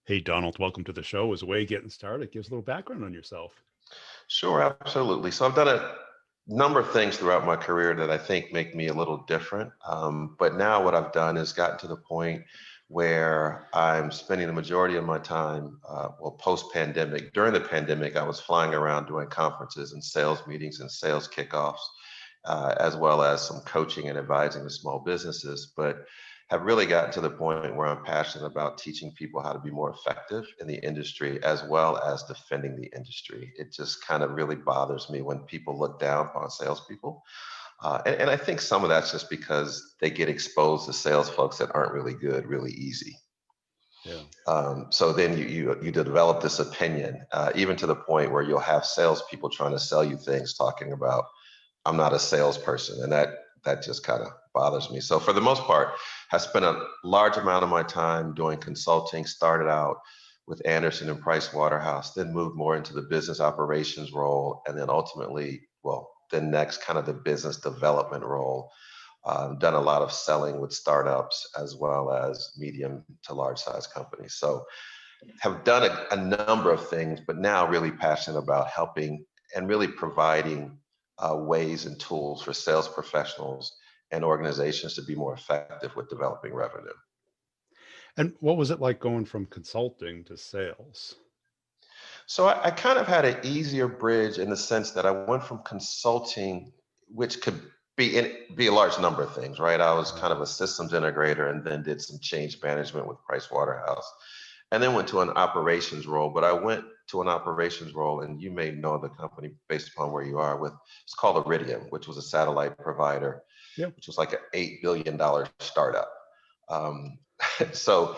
Hey, Donald, welcome to the show. As a way of getting started, give us a little background on yourself. Sure, absolutely. So I've done a number of things throughout my career that I think make me a little different. But now what I've done is gotten to the point where I'm spending the majority of my time, post-pandemic. During the pandemic, I was flying around doing conferences and sales meetings and sales kickoffs, as well as some coaching and advising to small businesses. But have really gotten to the point where I'm passionate about teaching people how to be more effective in the industry as well as defending the industry. It just kind of really bothers me when people look down upon salespeople. And I think some of that's just because they get exposed to sales folks that aren't really good, really easy. Yeah. So then you develop this opinion, even to the point where you'll have salespeople trying to sell you things, talking about I'm not a salesperson, and that just kind of bothers me. So for the most part, I spent a large amount of my time doing consulting. Started out with Anderson and Price Waterhouse, then moved more into the business operations role, and then ultimately, then next kind of the business development role. Done a lot of selling with startups as well as medium to large size companies. So have done a number of things, but now really passionate about helping and really providing ways and tools for sales professionals and organizations to be more effective with developing revenue. And what was it like going from consulting to sales? So I kind of had an easier bridge in the sense that I went from consulting, which could be a large number of things, right? I was kind of a systems integrator and then did some change management with Price Waterhouse, and then went to an operations role. But I went to an operations role, and you may know the company based upon where you are with, it's called Iridium, which was a satellite provider, Yeah. which was like an $8 billion startup. Um, so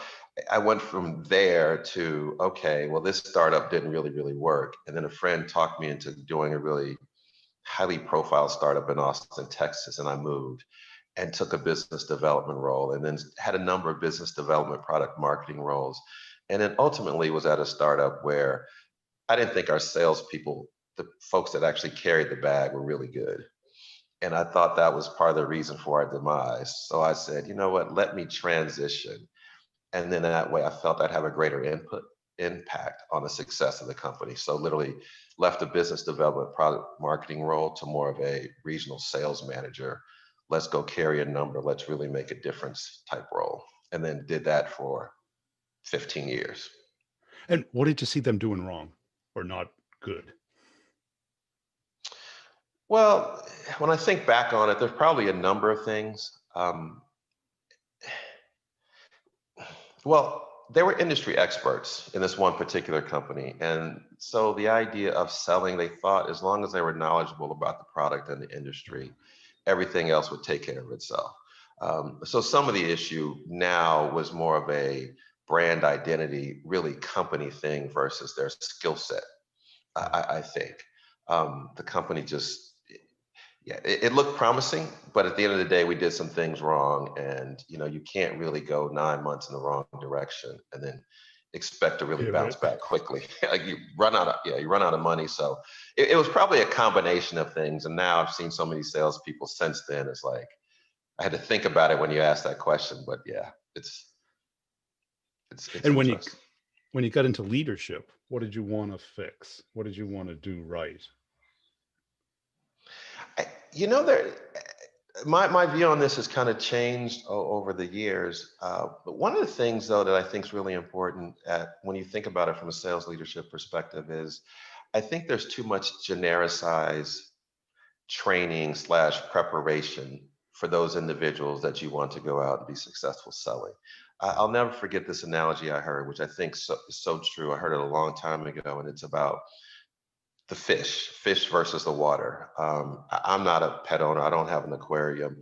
I went from there to, okay, well, this startup didn't really work. And then a friend talked me into doing a really highly profile startup in Austin, Texas. And I moved and took a business development role, and then had a number of business development product marketing roles. And then ultimately was at a startup where I didn't think our salespeople, the folks that actually carried the bag, were really good. And I thought that was part of the reason for our demise. So I said, you know what, let me transition. And then that way I felt I'd have a greater impact on the success of the company. So literally left the business development product marketing role to more of a regional sales manager. Let's go carry a number. Let's really make a difference type role. And then did that for 15 years. And what did you see them doing wrong or not good? Well, when I think back on it, there's probably a number of things. They were industry experts in this one particular company. And so the idea of selling, they thought as long as they were knowledgeable about the product and the industry, everything else would take care of itself. So some of the issue now was more of a brand identity, really company thing versus their skill set, I think. The company just, yeah, it looked promising, but at the end of the day, we did some things wrong, and you can't really go 9 months in the wrong direction and then expect to really bounce Pivot. back quickly. Like you run out of money. So it was probably a combination of things. And now I've seen so many salespeople since then. It's like I had to think about it when you asked that question, but yeah, it's And interesting. when you got into leadership, what did you want to fix? What did you want to do right? There, my view on this has kind of changed over the years. But one of the things, though, that I think is really important when you think about it from a sales leadership perspective is I think there's too much genericized training / preparation for those individuals that you want to go out and be successful selling. I'll never forget this analogy I heard, which I think is so true. I heard it a long time ago, and it's about the fish versus the water. I'm not a pet owner. I don't have an aquarium.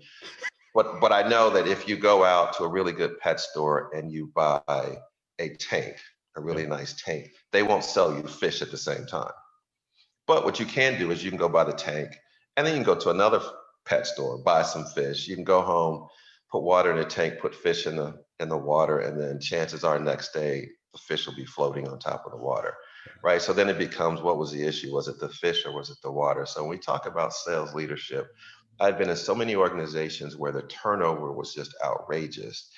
But I know that if you go out to a really good pet store and you buy a tank, a Yeah. really nice tank, they won't sell you fish at the same time. But what you can do is you can go buy the tank, and then you can go to another pet store, buy some fish. You can go home, put water in the tank, put fish in the water, and then chances are next day the fish will be floating on top of the water. Right. So then it becomes, what was the issue? Was it the fish or was it the water? So when we talk about sales leadership, I've been in so many organizations where the turnover was just outrageous.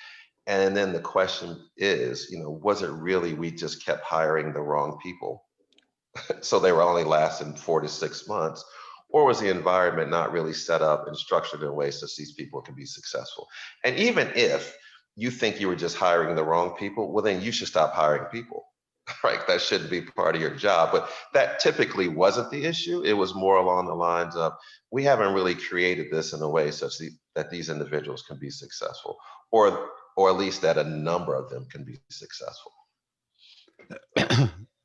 And then the question is, was it really we just kept hiring the wrong people? So they were only lasting 4 to 6 months, or was the environment not really set up and structured in a way such these people can be successful? And even if you think you were just hiring the wrong people, well, then you should stop hiring people, right? That shouldn't be part of your job. But that typically wasn't the issue. It was more along the lines of, we haven't really created this in a way such that these individuals can be successful, or at least that a number of them can be successful.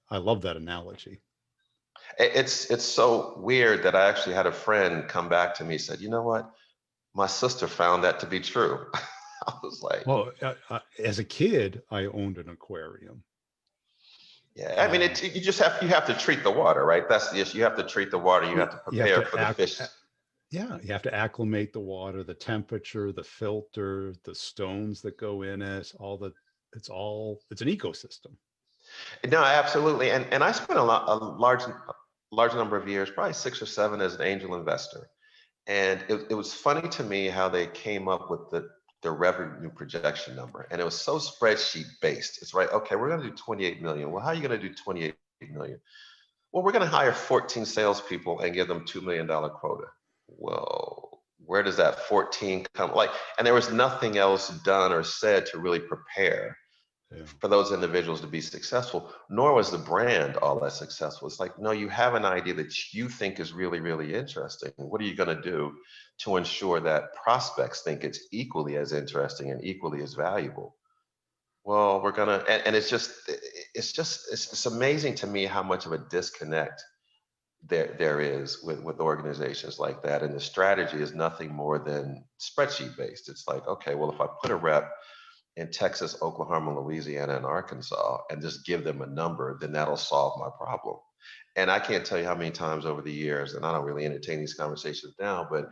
I love that analogy. It's so weird that I actually had a friend come back to me and said, you know what? My sister found that to be true. I was like, Well, as a kid, I owned an aquarium. yeah, I mean, you have to treat the water, right? That's the issue. You have to treat the water. You have to You have prepare to for the fish. yeah, you have to acclimate the water, the temperature, the filter, the stones that go in it, it's an ecosystem. No, absolutely. And I spent a large number of years, probably 6 or 7, as an angel investor. And it was funny to me how they came up with the revenue projection number. And it was so spreadsheet based. It's right. Okay, we're going to do 28 million. Well, how are you going to do 28 million? Well, we're going to hire 14 salespeople and give them $2 million quota. Well, where does that 14 come? And there was nothing else done or said to really prepare Yeah. for those individuals to be successful, nor was the brand all that successful. It's like, no, you have an idea that you think is really, really interesting. What are you going to do to ensure that prospects think it's equally as interesting and equally as valuable? Well, we're gonna, and it's amazing to me how much of a disconnect there is with organizations like that. And the strategy is nothing more than spreadsheet based. It's like, okay, well, if I put a rep in Texas, Oklahoma, Louisiana, and Arkansas and just give them a number, then that'll solve my problem. And I can't tell you how many times over the years, and I don't really entertain these conversations now, but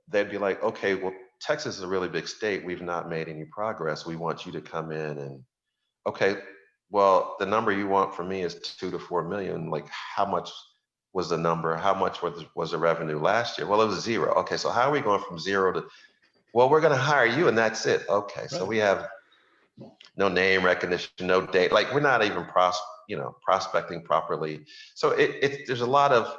they'd be like, okay, well, Texas is a really big state. We've not made any progress. We want you to come in and, okay, well, the number you want from me is 2 to 4 million. Like, how much was the number? How much was the revenue last year? Well, it was 0. Okay, so how are we going from 0 to, well, we're going to hire you and that's it. Okay, so Right. we have no name recognition, no date. Like, we're not even prospecting properly. So there's a lot of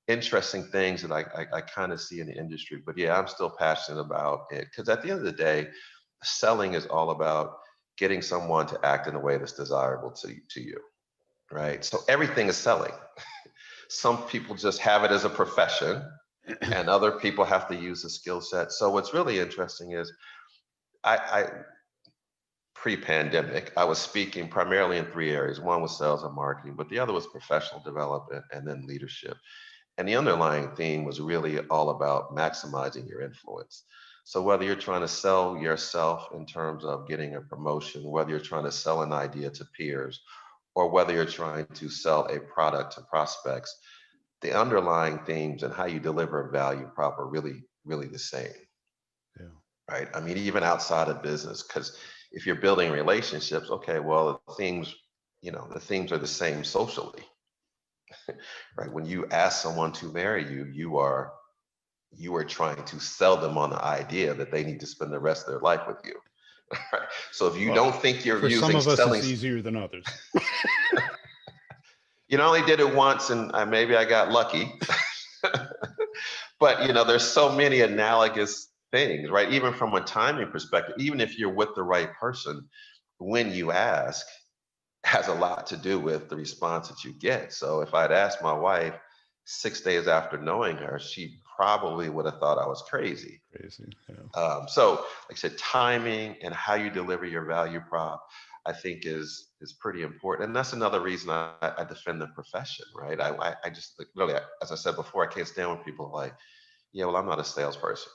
interesting things that I kind of see in the industry. But yeah, I'm still passionate about it because at the end of the day, selling is all about getting someone to act in a way that's desirable to you, right? So everything is selling. Some people just have it as a profession, and other people have to use the skill set. So what's really interesting is I pre-pandemic, I was speaking primarily in 3 areas. One was sales and marketing, but the other was professional development and then leadership. And the underlying theme was really all about maximizing your influence. So whether you're trying to sell yourself in terms of getting a promotion, whether you're trying to sell an idea to peers, or whether you're trying to sell a product to prospects, the underlying themes and how you deliver a value prop are really, really the same, Yeah. right? I mean, even outside of business, because if you're building relationships, okay, well, the themes are the same socially, right? When you ask someone to marry you, you are trying to sell them on the idea that they need to spend the rest of their life with you. Right? So if you Well, don't think you're for some using of us, selling, it's easier than others. only did it once and maybe I got lucky. But there's so many analogous things, right? Even from a timing perspective, even if you're with the right person, when you ask has a lot to do with the response that you get. So if I'd asked my wife 6 days after knowing her, she probably would have thought I was crazy. Crazy. Yeah. So, like I said, timing and how you deliver your value prop, I think is pretty important, and that's another reason I defend the profession, right? I just like, really, as I said before, I can't stand when people are like, yeah, well, I'm not a salesperson,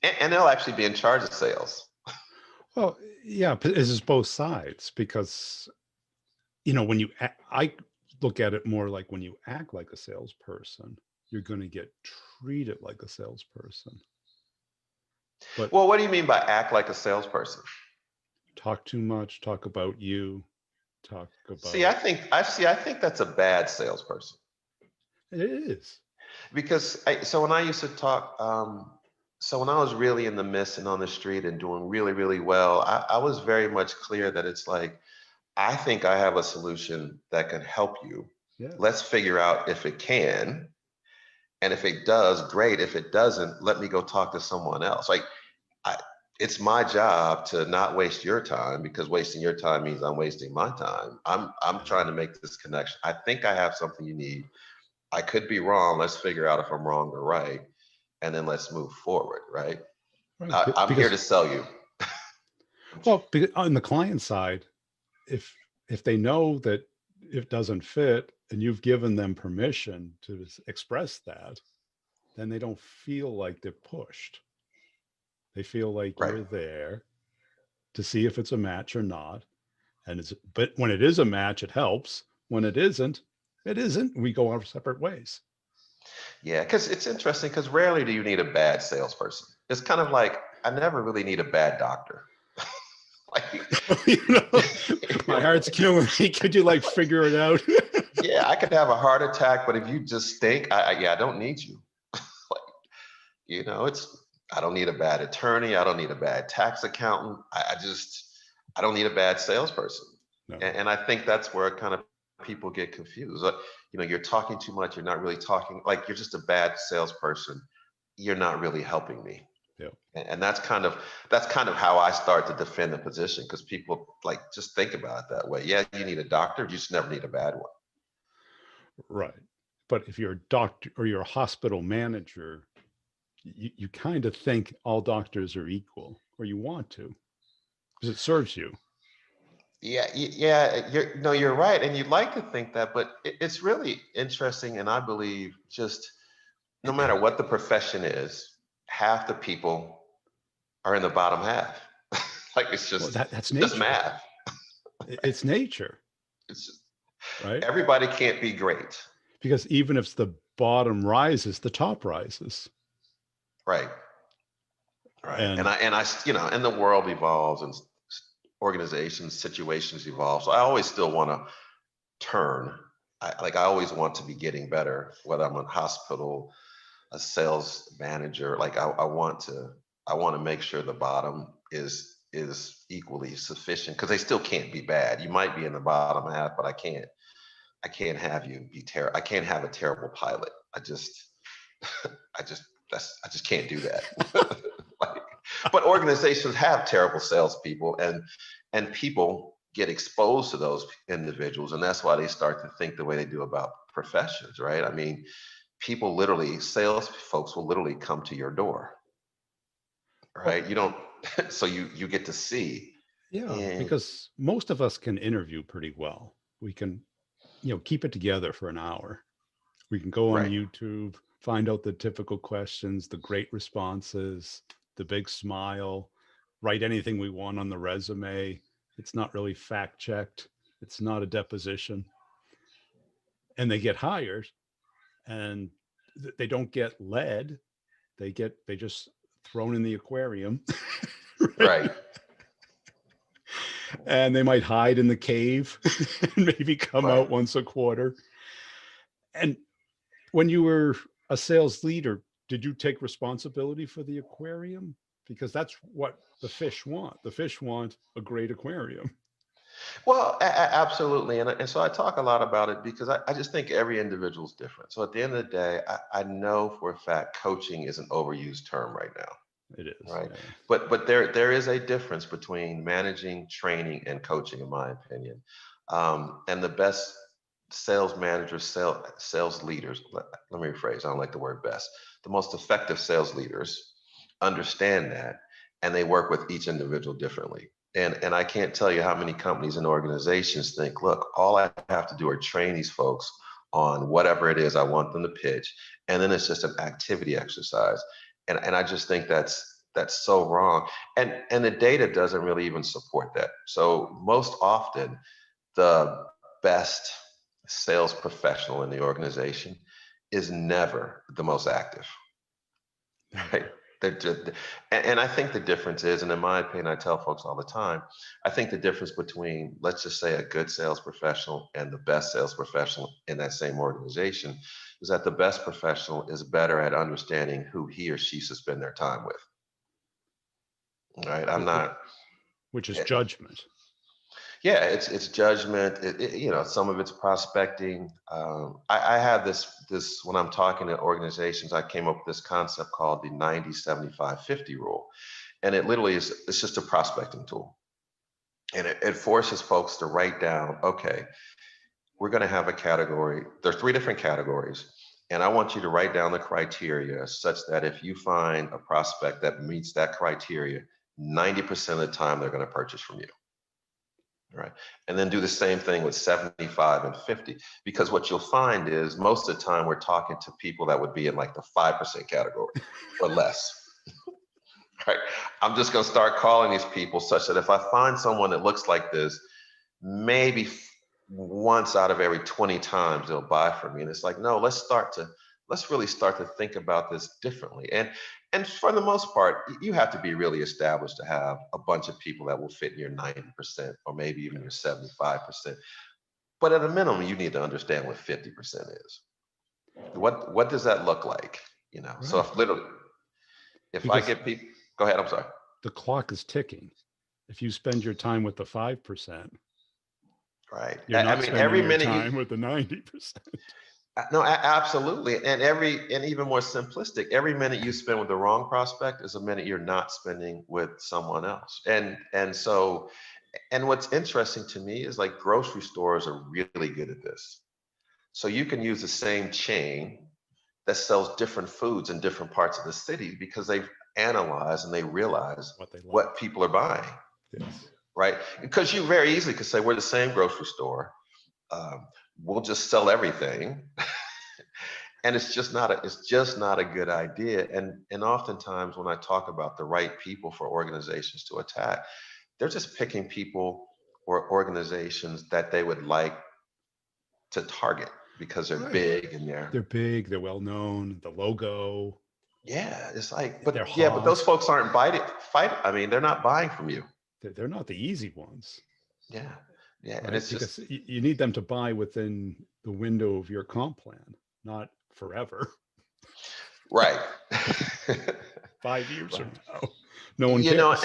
and they'll actually be in charge of sales. Well, yeah, but this is both sides because, when I look at it more like when you act like a salesperson, you're going to get treated like a salesperson. But Well, what do you mean by act like a salesperson? talk too much, talk about you, talk See, about I think that's a bad salesperson it is. because so when I used to talk. So when I was really in the midst and on the street and doing really, really well, I was very much clear that it's like, I think I have a solution that can help you. Yes. Let's figure out if it can. And if it does, great. If it doesn't, let me go talk to someone else. Like, I, it's my job to not waste your time, because wasting your time means I'm wasting my time. I'm Yeah. trying to make this connection. I think I have something you need. I could be wrong. Let's figure out if I'm wrong or right, and then let's move forward. Right? Right. I'm here Because, to sell you. well, because on the client side, if they know that it doesn't fit and you've given them permission to express that, then they don't feel like they're pushed. They feel like Right. you're there to see if it's a match or not. And but when it is a match, it helps. When it isn't, it isn't. We go our separate ways. Yeah, because it's interesting, because rarely do you need a bad salesperson. It's kind of like, I never really need a bad doctor. Like, You know, you my know, heart's killing me. Could you like figure it out? yeah, I could have a heart attack, but if you just stink, yeah, I don't need you. Like, it's, I don't need a bad attorney. I don't need a bad tax accountant. I don't need a bad salesperson. No. And I think that's where kind of people get confused. Like, you're talking too much. You're not really talking. Like, you're just a bad salesperson. You're not really helping me. Yeah. And that's kind of how I start to defend the position, because people like just think about it that way. Yeah, you need a doctor. You just never need a bad one. Right. But if you're a doctor or you're a hospital manager, you kind of think all doctors are equal, or you want to, because it serves you. Yeah, yeah, you're no, you're right, and you'd like to think that, but it's really interesting, and I believe just no matter what the profession is, half the people are in the bottom half. Like, it's Well, just that's it's just nature. math. It's nature, It's just, right? everybody can't be great, Because even if the bottom rises, the top rises. right? Right. And And and the world evolves, and organizations, situations evolve. So I always still want to turn. I always want to be getting better, whether I'm in hospital, a sales manager. Like, I want to make sure the bottom is equally sufficient, because they still can't be bad. You might be in the bottom half, but I can't have you be terrible. I can't have a terrible pilot. I just can't do that. Like, but organizations have terrible salespeople, and people get exposed to those individuals, and that's why they start to think the way they do about professions, right? I mean, people literally, sales folks will literally come to your door, well, right? You don't, so you get to see, yeah, and because most of us can interview pretty well. We can, keep it together for an hour. We can go on right, YouTube, find out the typical questions, the great responses, the big smile, write anything we want on the resume. It's not really fact checked. It's not a deposition. And they get hired and they don't get led. They just thrown in the aquarium. Right? right. And they might hide in the cave and maybe come Right. out once a quarter. And when you were a sales leader, did you take responsibility for the aquarium? Because that's what the fish want. The fish want a great aquarium. Well, absolutely. And so I talk a lot about it, because I just think every individual is different. So at the end of the day, I know for a fact coaching is an overused term right now, It is, right? yeah. But there is a difference between managing, training, and coaching, in my opinion. And the best sales managers, sales leaders, let me rephrase, I don't like the word best. The most effective sales leaders understand that, and they work with each individual differently. And I can't tell you how many companies and organizations think, look, all I have to do are train these folks on whatever it is I want them to pitch, and then it's just an activity exercise. And I just think that's so wrong. And the data doesn't really even support that. So most often, the best sales professional in the organization is never the most active. Right? Never. And I think the difference is, and in my opinion, I tell folks all the time, I think the difference between, let's just say, a good sales professional and the best sales professional in that same organization is that the best professional is better at understanding who he or she should spend their time with. Right? I'm not. Which is judgment. Yeah, it's judgment. Some of it's prospecting. I have this when I'm talking to organizations. I came up with this concept called the 90-75-50 rule, and it literally is it's just a prospecting tool, and it forces folks to write down. Okay, we're going to have a category. There's three different categories, and I want you to write down the criteria such that if you find a prospect that meets that criteria, 90% of the time they're going to purchase from you. Right. And then do the same thing with 75 and 50, because what you'll find is most of the time we're talking to people that would be in like the 5% category or less. Right. I'm just going to start calling these people such that if I find someone that looks like this, maybe once out of every 20 times they'll buy from me. And it's like, no, let's really start to think about this differently. And for the most part, you have to be really established to have a bunch of people that will fit in your 90% or maybe even your 75%. But at a minimum, you need to understand what 50% is. What does that look like? Right. So if I get people, go ahead, I'm sorry. The clock is ticking. If you spend your time with the 5%, right. You're not spending every your minute time with the 90%. No, absolutely. And even more simplistic, every minute you spend with the wrong prospect is a minute you're not spending with someone else. And what's interesting to me is like grocery stores are really good at this. So you can use the same chain that sells different foods in different parts of the city because they've analyzed and they realize What they like. what people are buying. Yes. Right? Because you very easily could say we're the same grocery store. We'll just sell everything. And it's just not a good idea. And oftentimes when I talk about the right people for organizations to attack, they're just picking people or organizations that they would like to target because they're Right. big and They're big, they're well known, the logo. yeah, it's like, They're but those hot. folks aren't I mean, they're not buying from you. They're not the easy ones. Yeah. Yeah. And Right? it's Because just, you need them to buy within the window of your comp plan, not forever. right. 5 years Right. from now. No one cares.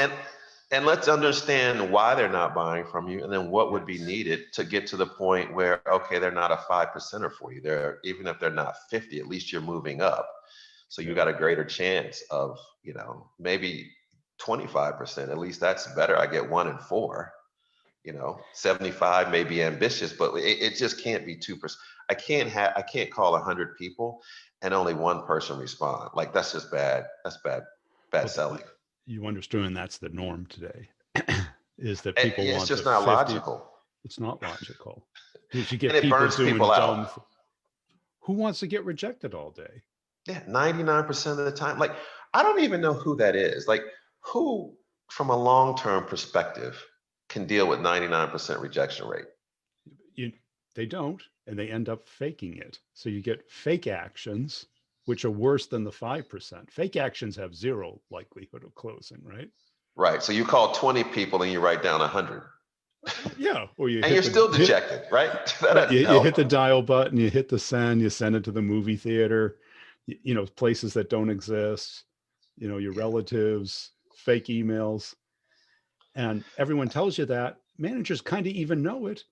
And let's understand why they're not buying from you, and then what would be needed to get to the point where, okay, they're not a 5%er for you. Even if they're not 50, at least you're moving up. So you got a greater chance of, maybe 25%. At least that's better. I get 1 in 4. 75 may be ambitious, but it just can't be 2%. I can't call 100 people and only one person respond. Like that's just bad. That's bad selling. You understand that's the norm today. Is that people Yeah, it's want just the not 50. Logical. It's not logical. Because you And get it people burns doing people dumb. out. Who wants to get rejected all day? Yeah, 99% of the time. Like, I don't even know who that is. Like, who, from a long-term perspective, can deal with 99% rejection rate? They don't, and they end up faking it. So you get fake actions, which are worse than the 5%. Fake actions have zero likelihood of closing, right? Right. So you call 20 people and you write down 100. Yeah. Or and you're still dejected, right? Right. You hit the dial button, you hit the send, you send it to the movie theater, places that don't exist, your relatives, fake emails. And everyone tells you that. Managers kind of even know it,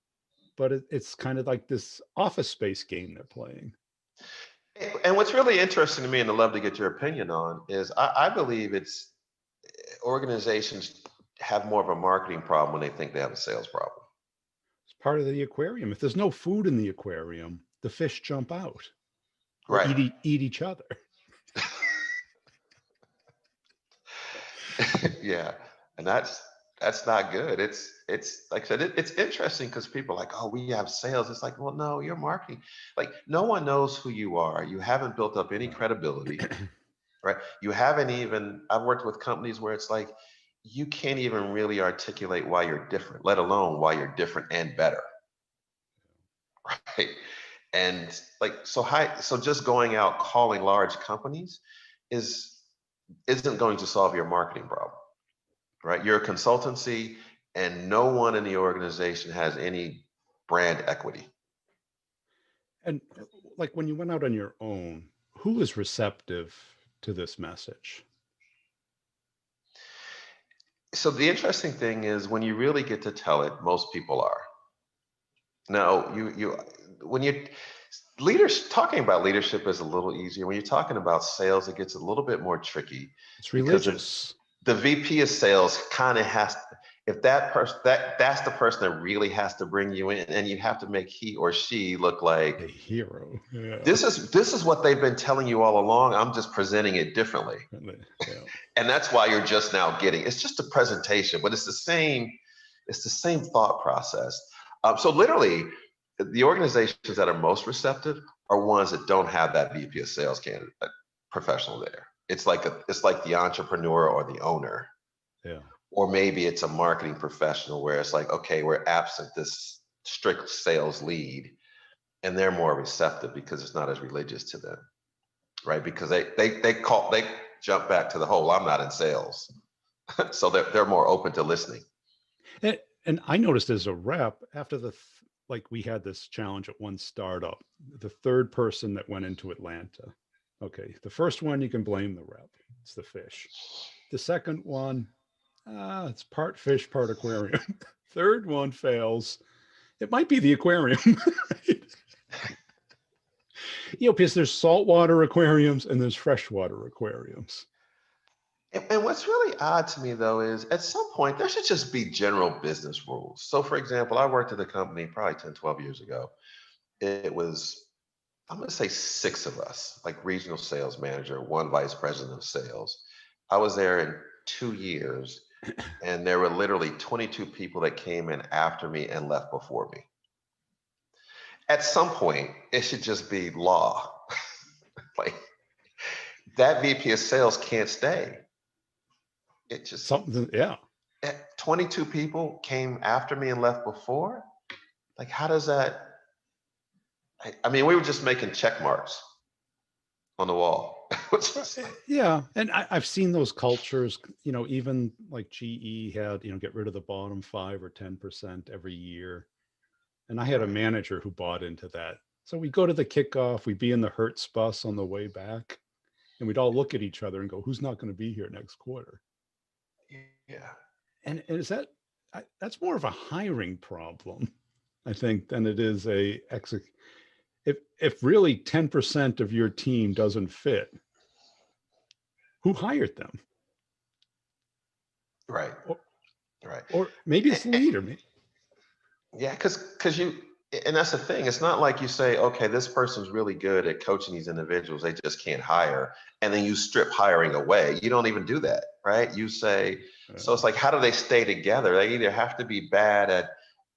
but it's kind of like this Office Space game they're playing. And what's really interesting to me, and I'd love to get your opinion on, is I believe it's organizations have more of a marketing problem when they think they have a sales problem. It's part of the aquarium. If there's no food in the aquarium, the fish jump out or Right. eat each other. Yeah. And that's not good. It's like I said, it's interesting because people are like, oh, we have sales. It's like, well, no, you're marketing. Like no one knows who you are. You haven't built up any credibility, right? I've worked with companies where it's like, you can't even really articulate why you're different, let alone why you're different and better. Right. And like, so just going out calling large companies is isn't going to solve your marketing problem, right? You're a consultancy and no one in the organization has any brand equity. And like when you went out on your own, who was receptive to this message? So the interesting thing is when you really get to tell it, most people are. Now, when you leaders talking about leadership is a little easier. When you're talking about sales, it gets a little bit more tricky It's because religious. the VP of sales kind of has to, if that person that's the person that really has to bring you in, and you have to make he or she look like A hero. Yeah. this is what they've been telling you all along. I'm just presenting it differently. Yeah. And that's why you're just now getting it's just a presentation, but it's the same thought process. So literally, the organizations that are most receptive are ones that don't have that VP of sales candidate professional there. It's like the entrepreneur or the owner, Yeah. or maybe it's a marketing professional where it's like, okay, we're absent this strict sales lead, and they're more receptive because it's not as religious to them, right? Because they jump back to the whole I'm not in sales, so they're more open to listening. And I noticed as a rep, after like we had this challenge at one startup, the third person that went into Atlanta. Okay, the first one you can blame the rep. It's the fish. The second one, it's part fish, part aquarium. Third one fails. It might be the aquarium. Right? Because there's saltwater aquariums and there's freshwater aquariums. And what's really odd to me though is at some point there should just be general business rules. So for example, I worked at a company probably 10, 12 years ago. It was, I'm going to say 6 of us, like regional sales manager, 1 vice president of sales. I was there in 2 years, and there were literally 22 people that came in after me and left before me. At some point, it should just be law. Like that VP of sales can't stay. It just Something, yeah. 22 people came after me and left before. Like, how does that? I mean, we were just making check marks on the wall. Yeah. And I've seen those cultures, even like GE had, get rid of the bottom 5 or 10% every year. And I had a Right. manager who bought into that. So we go to the kickoff, we'd be in the Hertz bus on the way back, and we'd all look at each other and go, who's not going to be here next quarter? Yeah. And is that's more of a hiring problem, I think, than it is if really 10% of your team doesn't fit, who hired them? Right. Or, Right. or maybe it's the leader. Yeah, because and that's the thing. It's not like you say, okay, this person's really good at coaching these individuals. They just can't hire. And then you strip hiring away. You don't even do that, right? You say, so it's like, how do they stay together? They either have to be bad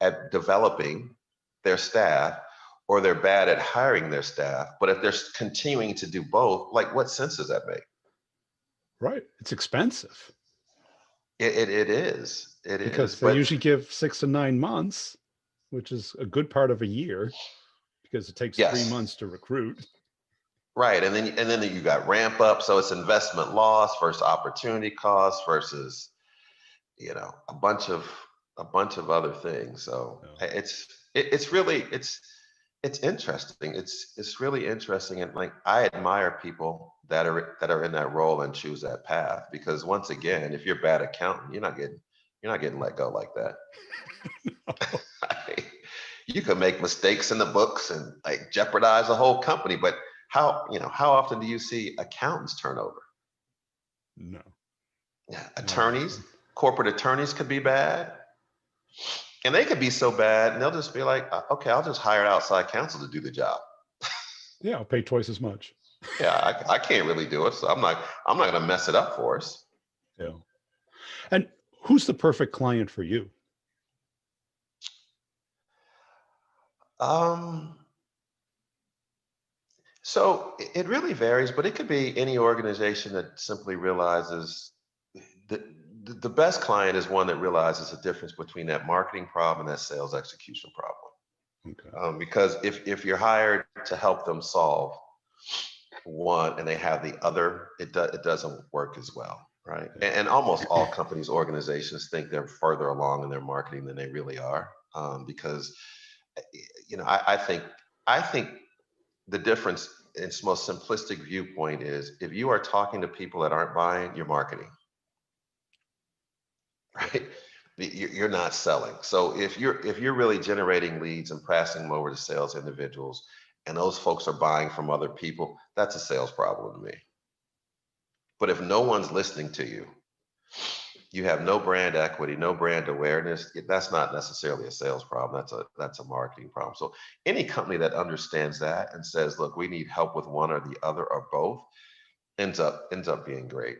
at developing their staff, or they're bad at hiring their staff. But if they're continuing to do both, like what sense does that make? Right. It's expensive It is. It is. because they But usually give 6 to 9 months, which is a good part of a year because it takes 3 yes. months to recruit. Right, and then you got ramp up, so it's investment loss versus opportunity cost versus a bunch of other things. So Yeah. it's really it's interesting. It's really interesting, and like I admire people that are in that role and choose that path because once again, if you're a bad accountant, you're not getting let go like that. You could make mistakes in the books and like jeopardize a whole company, but how often do you see accountants turn over? No, Yeah, not often. corporate attorneys could be bad, and they could be so bad, and they'll just be like, okay, I'll just hire outside counsel to do the job. Yeah, I'll pay twice as much. Yeah, I can't really do it, so I'm not going to mess it up for us. Yeah. And who's the perfect client for you? Um, so it really varies, but it could be any organization that simply realizes the the best client is one that realizes the difference between that marketing problem and that sales execution problem. Okay. Because if you're hired to help them solve one and they have the other, it doesn't work as well, right? And almost all companies, organizations think they're further along in their marketing than they really are, because I think the difference, its most simplistic viewpoint is if you are talking to people that aren't buying, you're marketing, right? You're not selling. So if you're really generating leads and passing them over to sales individuals, and those folks are buying from other people, that's a sales problem to me. But if no one's listening to you, you have no brand equity, no brand awareness, that's not necessarily a sales problem. That's a marketing problem. So any company that understands that and says, look, we need help with one or the other or both, ends up being great.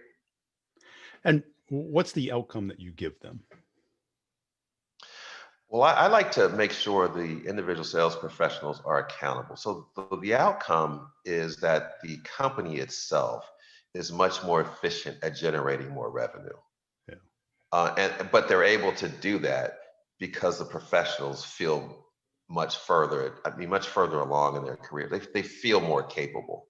And what's the outcome that you give them? Well, I like to make sure the individual sales professionals are accountable. So the outcome is that the company itself is much more efficient at generating more revenue. Yeah. But they're able to do that because the professionals feel much further along in their career. They feel more capable.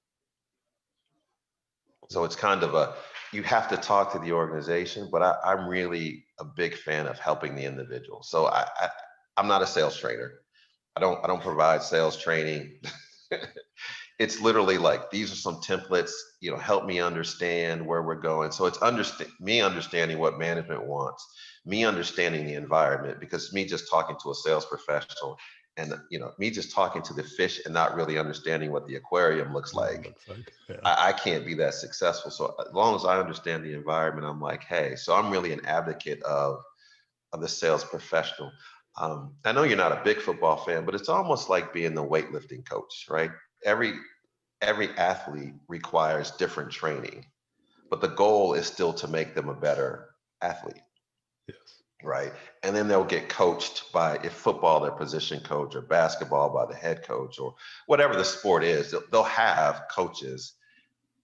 So it's kind of you have to talk to the organization, but I'm really a big fan of helping the individual. So I'm not a sales trainer. I don't provide sales training. It's literally like, these are some templates, help me understand where we're going. So it's me understanding what management wants, me understanding the environment, because me just talking to a sales professional and me just talking to the fish and not really understanding what the aquarium looks like, Looks like, yeah. I can't be that successful. So as long as I understand the environment, I'm like, hey, so I'm really an advocate of the sales professional. I know you're not a big football fan, but it's almost like being the weightlifting coach, right? Every athlete requires different training, but the goal is still to make them a better athlete, Yes. right? And then they'll get coached by, if football, their position coach, or basketball by the head coach, or whatever the sport is, they'll have coaches,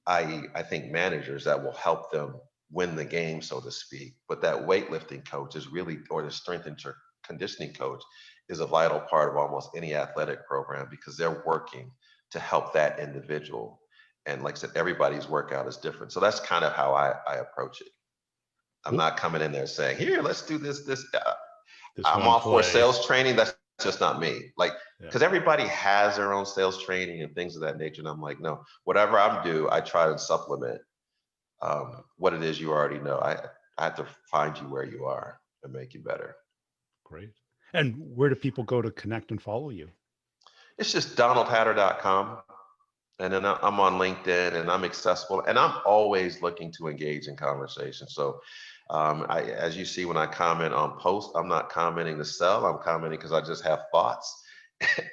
i.e., I think managers, that will help them win the game, so to speak. But that weightlifting coach is really, or the strength and conditioning coach, is a vital part of almost any athletic program, because they're working to help that individual. And like I said, everybody's workout is different. So that's kind of how I approach it. I'm Cool. not coming in there saying, here, let's do this. This I'm one all for play. sales training. That's just not me. Like, Yeah. because everybody has their own sales training and things of that nature. And I'm like, no, whatever I do, I try to supplement what it is you already know. I have to find you where you are and make you better. Great. And where do people go to connect and follow you? It's just donaldhatter.com. And then I'm on LinkedIn, and I'm accessible, and I'm always looking to engage in conversation. So as you see, when I comment on posts, I'm not commenting to sell, I'm commenting because I just have thoughts.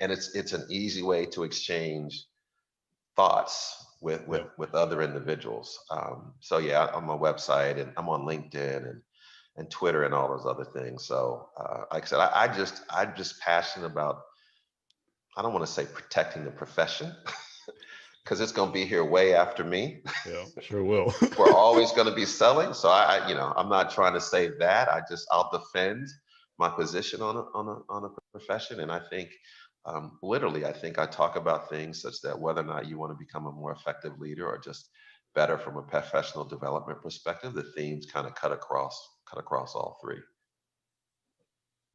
And it's an easy way to exchange thoughts with other individuals. So yeah, on my website, and I'm on LinkedIn and Twitter and all those other things. So like I said, I'm just passionate about, I don't want to say protecting the profession, because it's going to be here way after me. Yeah, sure will. We're always going to be selling. So I'm not trying to say that. I'll defend my position on a profession. And I think, literally, I think I talk about things such that whether or not you want to become a more effective leader or just better from a professional development perspective, the themes kind of cut across all three.